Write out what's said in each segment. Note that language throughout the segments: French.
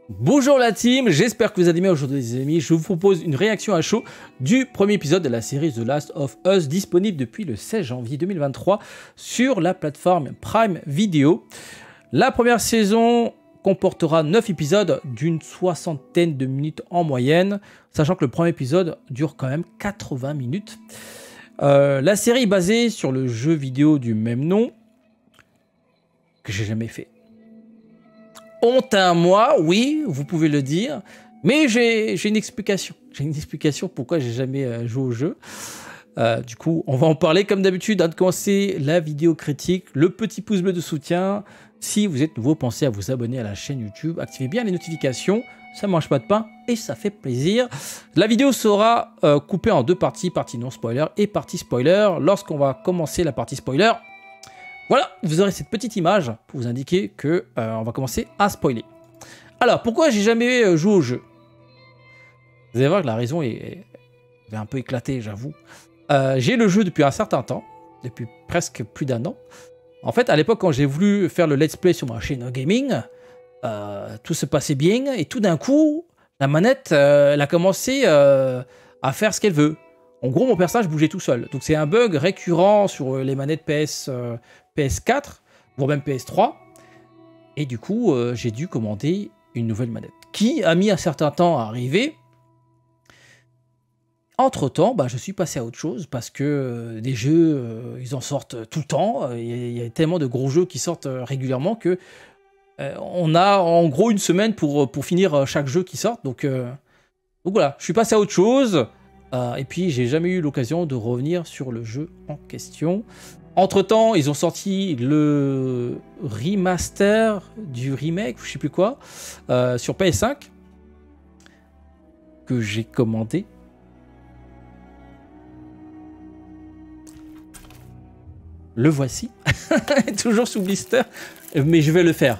Bonjour la team, j'espère que vous allez bien aujourd'hui les amis. Je vous propose une réaction à chaud du premier épisode de la série The Last of Us, disponible depuis le 16 janvier 2023 sur la plateforme Prime Video. La première saison comportera 9 épisodes d'une soixantaine de minutes en moyenne, sachant que le premier épisode dure quand même 80 minutes. La série est basée sur le jeu vidéo du même nom, que j'ai jamais fait. Honte à moi, oui, vous pouvez le dire, mais j'ai une explication. J'ai une explication pourquoi j'ai jamais joué au jeu. Du coup, on va en parler comme d'habitude. Avant de commencer la vidéo critique, le petit pouce bleu de soutien. Si vous êtes nouveau, pensez à vous abonner à la chaîne YouTube. Activez bien les notifications, ça ne mange pas de pain et ça fait plaisir. La vidéo sera coupée en deux parties, partie non spoiler et partie spoiler. Lorsqu'on va commencer la partie spoiler, voilà, vous aurez cette petite image pour vous indiquer que on va commencer à spoiler. Alors, pourquoi j'ai jamais joué au jeu? Vous allez voir que la raison est un peu éclatée, j'avoue. J'ai le jeu depuis un certain temps, depuis presque plus d'un an. En fait, à l'époque, quand j'ai voulu faire le let's play sur ma chaîne gaming, tout se passait bien et tout d'un coup, la manette, elle a commencé à faire ce qu'elle veut. En gros, mon personnage bougeait tout seul. Donc c'est un bug récurrent sur les manettes PS4, voire même PS3. Et du coup, j'ai dû commander une nouvelle manette, qui a mis un certain temps à arriver. Entre-temps, je suis passé à autre chose, parce que des jeux, ils en sortent tout le temps. Il y a tellement de gros jeux qui sortent régulièrement que on a en gros une semaine pour finir chaque jeu qui sort. Donc voilà, je suis passé à autre chose. Et puis j'ai jamais eu l'occasion de revenir sur le jeu en question. Entre temps, ils ont sorti le remaster du remake, je sais plus quoi, sur PS5 que j'ai commandé. Le voici, toujours sous blister, mais je vais le faire.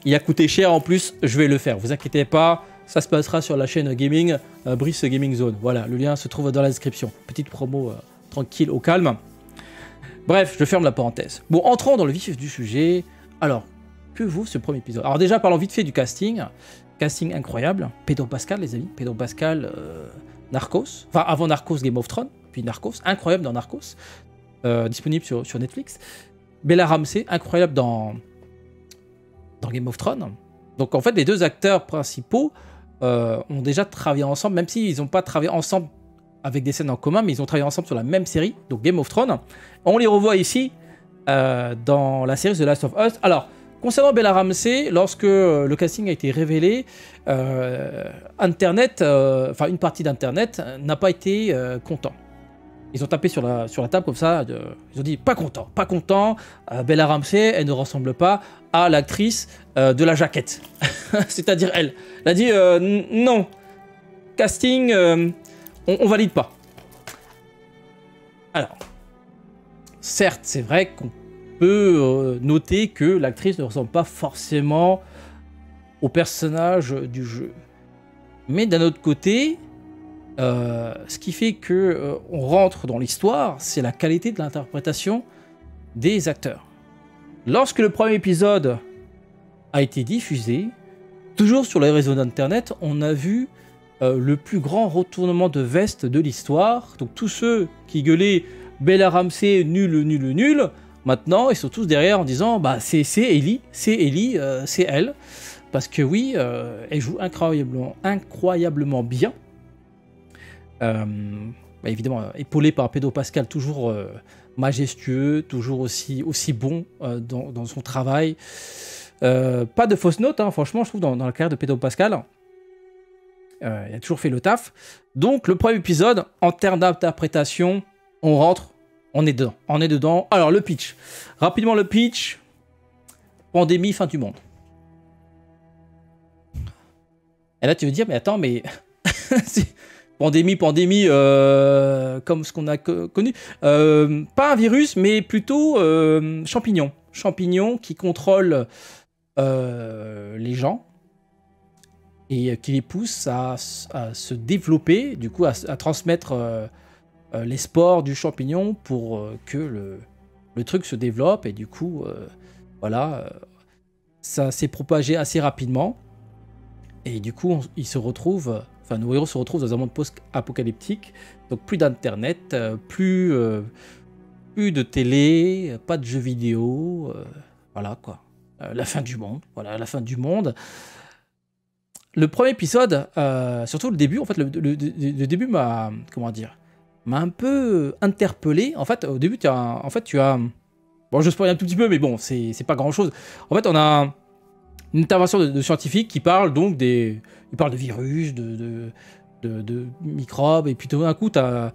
Il a coûté cher en plus, je vais le faire. Vous inquiétez pas. Ça se passera sur la chaîne gaming, Brice Gaming Zone. Voilà, le lien se trouve dans la description. Petite promo tranquille, au calme. Bref, je ferme la parenthèse. Bon, entrons dans le vif du sujet. Alors, que vaut ce premier épisode? Alors déjà, parlons vite fait du casting. Casting incroyable. Pedro Pascal, les amis. Pedro Pascal, Narcos. Enfin, avant Narcos, Game of Thrones. Puis Narcos. Incroyable dans Narcos. Disponible sur Netflix. Bella Ramsey, incroyable dans Game of Thrones. Donc en fait, les deux acteurs principaux ont déjà travaillé ensemble, même s'ils n'ont pas travaillé ensemble avec des scènes en commun, mais ils ont travaillé ensemble sur la même série, donc Game of Thrones. On les revoit ici dans la série The Last of Us. Alors, concernant Bella Ramsey, lorsque le casting a été révélé, Internet, enfin une partie d'Internet, n'a pas été content. Ils ont tapé sur la table comme ça, ils ont dit pas content, Bella Ramsey, elle ne ressemble pas à l'actrice de la jaquette. C'est-à-dire elle. Elle a dit non, casting, on valide pas. Alors, certes, c'est vrai qu'on peut noter que l'actrice ne ressemble pas forcément au personnage du jeu. Mais d'un autre côté, ce qui fait que on rentre dans l'histoire, c'est la qualité de l'interprétation des acteurs. Lorsque le premier épisode a été diffusé, toujours sur les réseaux d'internet, on a vu le plus grand retournement de veste de l'histoire. Donc tous ceux qui gueulaient Bella Ramsey nul, maintenant ils sont tous derrière en disant c'est Ellie, c'est elle, parce que oui, elle joue incroyablement bien. Évidemment épaulé par Pedro Pascal, toujours majestueux, toujours aussi bon dans son travail. Pas de fausses notes, hein, franchement, je trouve, dans la carrière de Pedro Pascal. Il a toujours fait le taf. Donc, le premier épisode, en termes d'interprétation, on rentre, on est dedans. Alors, le pitch. Rapidement, le pitch. Pandémie, fin du monde. Et là, tu veux dire, mais attends, mais... Pandémie, comme ce qu'on a connu. Pas un virus, mais plutôt champignon. Champignon qui contrôle les gens et qui les pousse à se développer, du coup à transmettre les spores du champignon pour que le truc se développe. Et du coup, voilà, ça s'est propagé assez rapidement. Et du coup, ils se retrouvent, enfin nos héros se retrouvent dans un monde post-apocalyptique, donc plus d'internet, plus de télé, pas de jeux vidéo, voilà quoi. La fin du monde, voilà, la fin du monde. Le premier épisode, surtout le début, en fait, le début m'a, comment dire, m'a un peu interpellé. En fait, au début, tu as, bon, je spoil un tout petit peu, mais bon, c'est pas grand chose. En fait, on a une intervention de scientifiques qui parle donc ils parlent de virus, de microbes, et puis tout d'un coup, t'as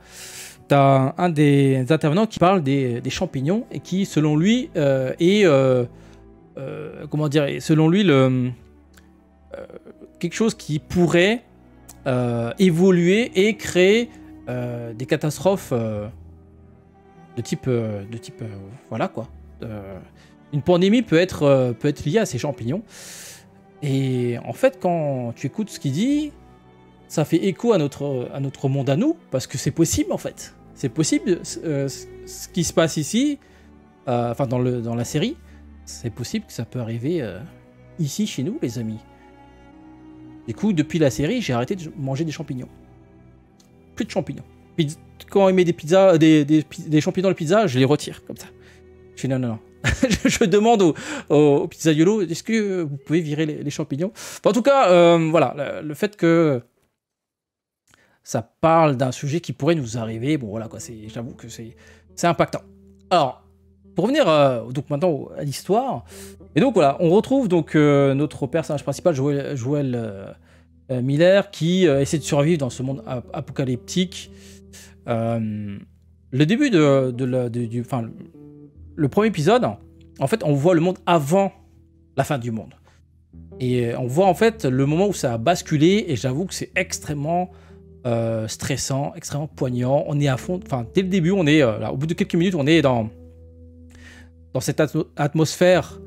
un des intervenants qui parle des champignons et qui, selon lui, comment dire, selon lui, quelque chose qui pourrait évoluer et créer des catastrophes de type, voilà quoi. Une pandémie peut être liée à ces champignons. Et en fait, quand tu écoutes ce qu'il dit, ça fait écho à notre monde à nous, parce que c'est possible en fait. C'est possible, ce qui se passe ici, enfin dans la série, c'est possible que ça peut arriver ici chez nous, les amis. Du coup, depuis la série, j'ai arrêté de manger des champignons. Plus de champignons. Quand il met des pizzas, des champignons dans la pizza, je les retire comme ça. Je fais non. Je demande au pizzaiolo, est-ce que vous pouvez virer les champignons? En tout cas, voilà, le fait que ça parle d'un sujet qui pourrait nous arriver, bon voilà quoi, j'avoue que c'est impactant. Alors, pour revenir donc maintenant à l'histoire, et donc voilà, on retrouve donc notre personnage principal, Joel Miller, qui essaie de survivre dans ce monde apocalyptique. Le début le premier épisode, en fait, on voit le monde avant la fin du monde. Et on voit en fait le moment où ça a basculé, et j'avoue que c'est extrêmement stressant, extrêmement poignant. On est à fond, enfin, dès le début, on est, là, au bout de quelques minutes, on est dans cette atmosphère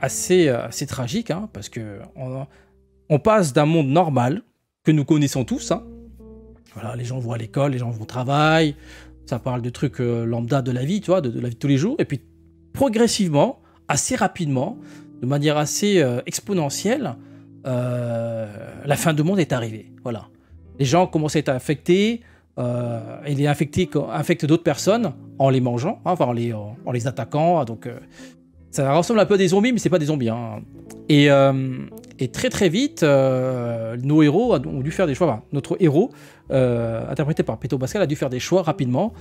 assez tragique, hein, parce que on passe d'un monde normal, que nous connaissons tous, hein. Voilà, les gens vont à l'école, les gens vont au travail, ça parle de trucs lambda de la vie, tu vois, de la vie de tous les jours, et puis progressivement, assez rapidement, de manière assez exponentielle, la fin du monde est arrivée. Voilà. Les gens commencent à être infectés, et les infectés infectent d'autres personnes en les mangeant, hein, enfin en les attaquant. Donc ça ressemble un peu à des zombies, mais c'est pas des zombies, hein. Et très vite, nos héros ont dû faire des choix. Enfin, notre héros, interprété par Pedro Pascal, a dû faire des choix rapidement.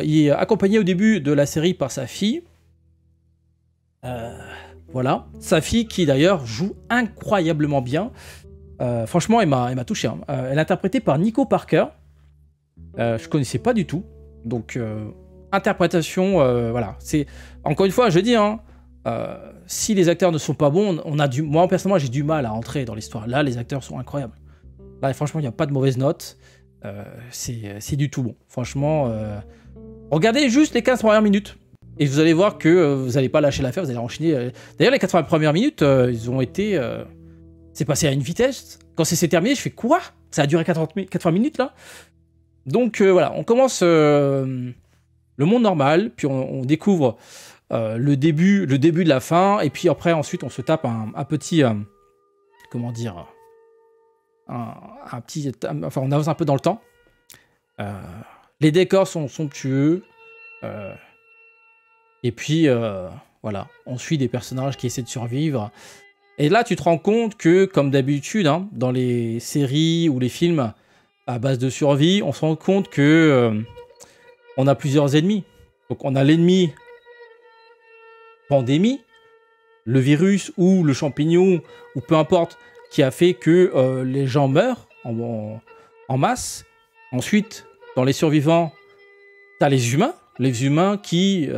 Il est accompagné au début de la série par sa fille. Voilà. Sa fille qui d'ailleurs joue incroyablement bien. Franchement, elle m'a touché, hein. Elle est interprétée par Nico Parker. Je connaissais pas du tout. Donc, interprétation, voilà. C'est, encore une fois, je dis, hein, si les acteurs ne sont pas bons, moi personnellement j'ai du mal à entrer dans l'histoire. Là, les acteurs sont incroyables. Là, franchement, il n'y a pas de mauvaise note. C'est du tout bon. Franchement, regardez juste les 15 premières minutes. Et vous allez voir que vous n'allez pas lâcher l'affaire, vous allez enchaîner. D'ailleurs, les 80 premières minutes, ils ont été... c'est passé à une vitesse. Quand c'est terminé, je fais quoi? Ça a duré 80 minutes, là. Donc, voilà, on commence le monde normal, puis on découvre le début de la fin, et puis après, ensuite, on se tape un petit... comment dire, un petit... Enfin, on avance un peu dans le temps. Les décors sont somptueux. Et puis, voilà, on suit des personnages qui essaient de survivre. Et là, tu te rends compte que, comme d'habitude, hein, dans les séries ou les films à base de survie, on se rend compte que on a plusieurs ennemis. Donc, on a l'ennemi pandémie, le virus ou le champignon, ou peu importe, qui a fait que les gens meurent en masse. Ensuite, dans les survivants, t'as les humains qui,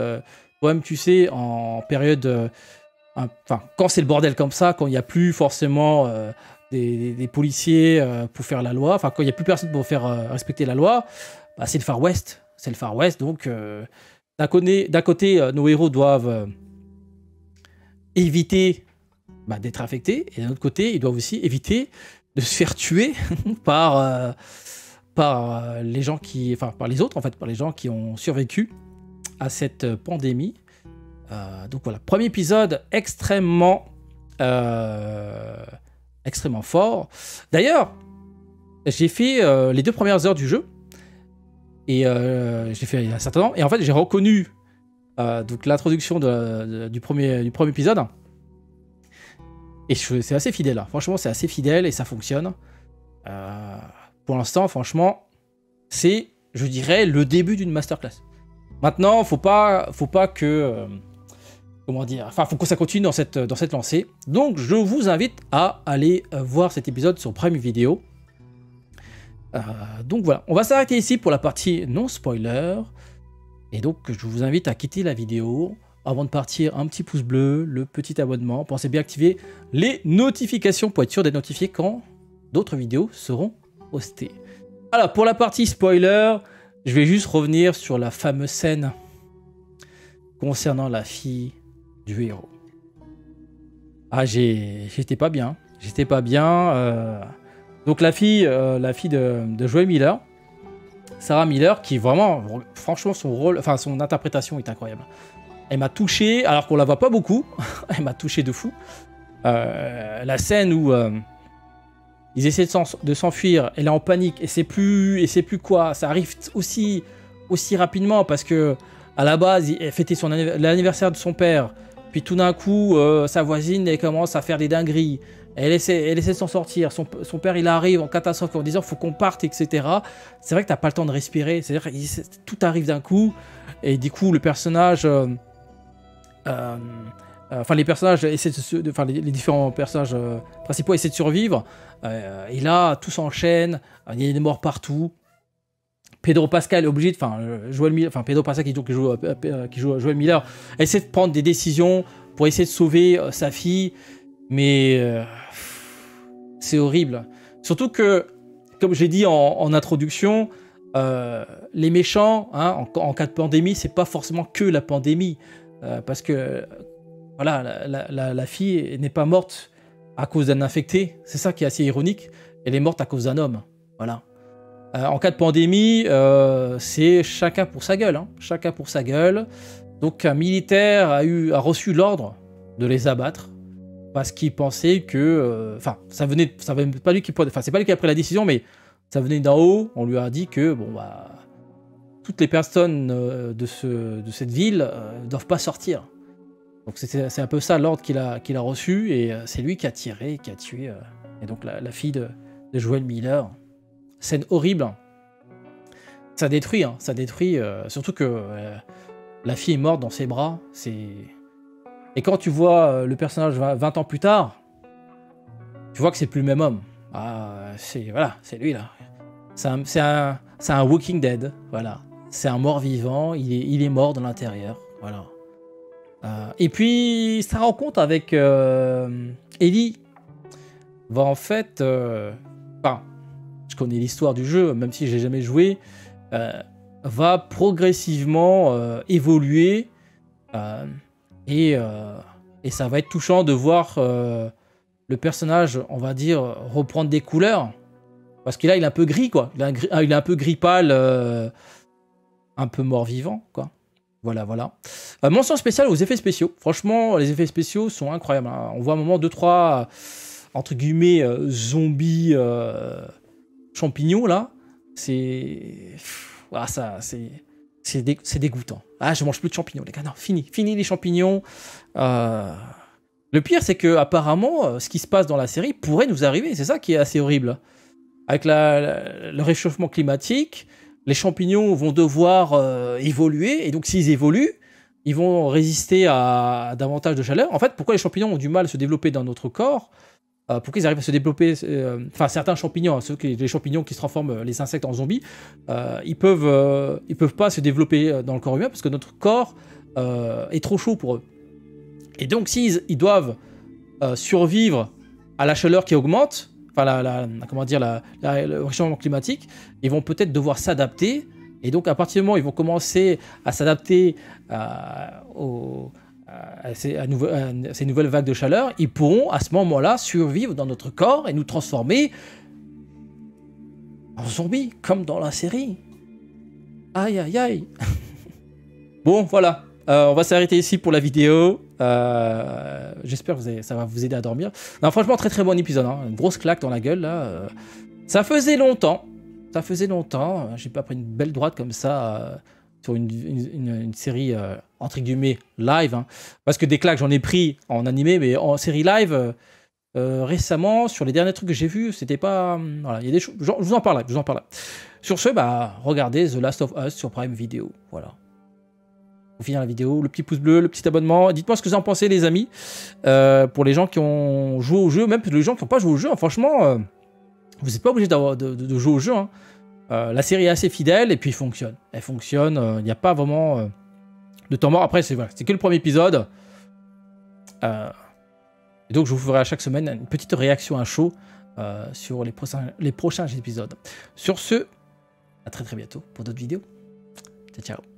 toi-même, tu sais, en période, enfin, quand c'est le bordel comme ça, quand il n'y a plus forcément des policiers pour faire la loi, enfin, quand il n'y a plus personne pour faire respecter la loi, bah, c'est le Far West. C'est le Far West, donc d'un côté, nos héros doivent éviter d'être infectés, et d'un autre côté, ils doivent aussi éviter de se faire tuer par les gens par les autres, en fait, par les gens qui ont survécu à cette pandémie. Donc voilà, premier épisode extrêmement extrêmement fort. D'ailleurs, j'ai fait les 2 premières heures du jeu. Et j'ai fait il y a un certain temps. Et en fait, j'ai reconnu donc l'introduction du premier épisode. Et c'est assez fidèle. Hein. Franchement, c'est assez fidèle et ça fonctionne. Pour l'instant, franchement, c'est, je dirais, le début d'une masterclass. Maintenant, faut pas que... comment dire, enfin, faut que ça continue dans cette lancée. Donc, je vous invite à aller voir cet épisode sur Prime Video. Donc voilà, on va s'arrêter ici pour la partie non spoiler. Et donc, je vous invite à quitter la vidéo. Avant de partir, un petit pouce bleu, le petit abonnement. Pensez bien à activer les notifications pour être sûr d'être notifié quand d'autres vidéos seront postées. Alors, pour la partie spoiler, je vais juste revenir sur la fameuse scène concernant la fille du héros. Ah, j'étais pas bien. J'étais pas bien. Donc la fille de Joel Miller, Sarah Miller, qui vraiment, franchement, son rôle, enfin son interprétation est incroyable. Elle m'a touché, alors qu'on la voit pas beaucoup. Elle m'a touché de fou. La scène où ils essaient de s'enfuir, elle est en panique et c'est plus quoi. Ça arrive aussi rapidement parce que à la base, elle fêtait l'anniversaire de son père. Puis tout d'un coup, sa voisine, elle commence à faire des dingueries. Elle essaie de s'en sortir. Son père, il arrive en catastrophe en disant faut qu'on parte, etc. C'est vrai que t'as pas le temps de respirer. C'est-à-dire que tout arrive d'un coup. Et du coup, le personnage... les personnages essaient les différents personnages principaux essaient de survivre. Et là, tout s'enchaîne. Il y a des morts partout. Pedro Pascal est obligé de... Pedro Pascal qui joue Joel Miller essaie de prendre des décisions pour essayer de sauver sa fille. Mais c'est horrible. Surtout que, comme j'ai dit en introduction, les méchants, hein, en cas de pandémie, c'est pas forcément que la pandémie. Parce que voilà, la fille n'est pas morte à cause d'un infecté. C'est ça qui est assez ironique. Elle est morte à cause d'un homme. Voilà. En cas de pandémie, c'est chacun pour sa gueule. Hein. Chacun pour sa gueule. Donc un militaire a reçu l'ordre de les abattre. Parce qu'il pensait que... ça venait pas lui qui... c'est pas lui qui a pris la décision, mais ça venait d'en haut. On lui a dit que, toutes les personnes de cette ville ne doivent pas sortir. Donc c'est un peu ça l'ordre qu'il a reçu, et c'est lui qui a tiré, qui a tué. Et donc la fille de Joel Miller. Scène horrible. Ça détruit, hein, ça détruit. Surtout que la fille est morte dans ses bras. Et quand tu vois le personnage 20 ans plus tard, tu vois que c'est plus le même homme. C'est lui là. C'est un Walking Dead, voilà. C'est un mort-vivant, il est mort dans l'intérieur, voilà. Et puis sa rencontre avec Ellie va en fait... je connais l'histoire du jeu, même si j'ai jamais joué, va progressivement évoluer. Et ça va être touchant de voir le personnage, on va dire, reprendre des couleurs. Parce que là, il est un peu gris, quoi. Il est un peu gris pâle, un peu mort-vivant, quoi. Voilà. Mention spéciale aux effets spéciaux. Franchement, les effets spéciaux sont incroyables. Hein. On voit un moment 2-3, entre guillemets, zombies champignons, là. C'est dégoûtant. Ah, je mange plus de champignons, les gars. Non, fini les champignons. Le pire, c'est que apparemment, ce qui se passe dans la série pourrait nous arriver. C'est ça qui est assez horrible. Avec le réchauffement climatique, les champignons vont devoir évoluer. Et donc, s'ils évoluent, ils vont résister à davantage de chaleur. En fait, pourquoi les champignons ont du mal à se développer dans notre corps ? Pourquoi ils arrivent à se développer, certains champignons, les champignons qui se transforment les insectes en zombies, ils peuvent pas se développer dans le corps humain parce que notre corps est trop chaud pour eux. Et donc s'ils doivent survivre à la chaleur qui augmente, le réchauffement climatique, ils vont peut-être devoir s'adapter. Et donc à partir du moment où ils vont commencer à s'adapter à ces nouvelles vagues de chaleur, ils pourront à ce moment-là survivre dans notre corps et nous transformer en zombies, comme dans la série. Aïe. Bon, voilà. On va s'arrêter ici pour la vidéo. J'espère que ça va vous aider à dormir. Non, franchement, très très bon épisode. Hein. Une grosse claque dans la gueule là. Ça faisait longtemps. J'ai pas pris une belle droite comme ça sur une série entre guillemets live. Hein. Parce que des claques, j'en ai pris en animé, mais en série live. Récemment, sur les derniers trucs que j'ai vus, c'était pas. Voilà, il y a des choses. Je vous en parlerai. Sur ce, regardez The Last of Us sur Prime Video. Voilà. Pour finir la vidéo, le petit pouce bleu, le petit abonnement. Dites-moi ce que vous en pensez, les amis. Pour les gens qui ont joué au jeu, même les gens qui n'ont pas joué au jeu, hein, franchement, vous n'êtes pas obligé de jouer au jeu. Hein. La série est assez fidèle et puis elle fonctionne. Il n'y a pas vraiment de temps mort. Après, c'est que le premier épisode. Et donc je vous ferai à chaque semaine une petite réaction à chaud sur les prochains épisodes. Sur ce, à très très bientôt pour d'autres vidéos. Ciao, ciao.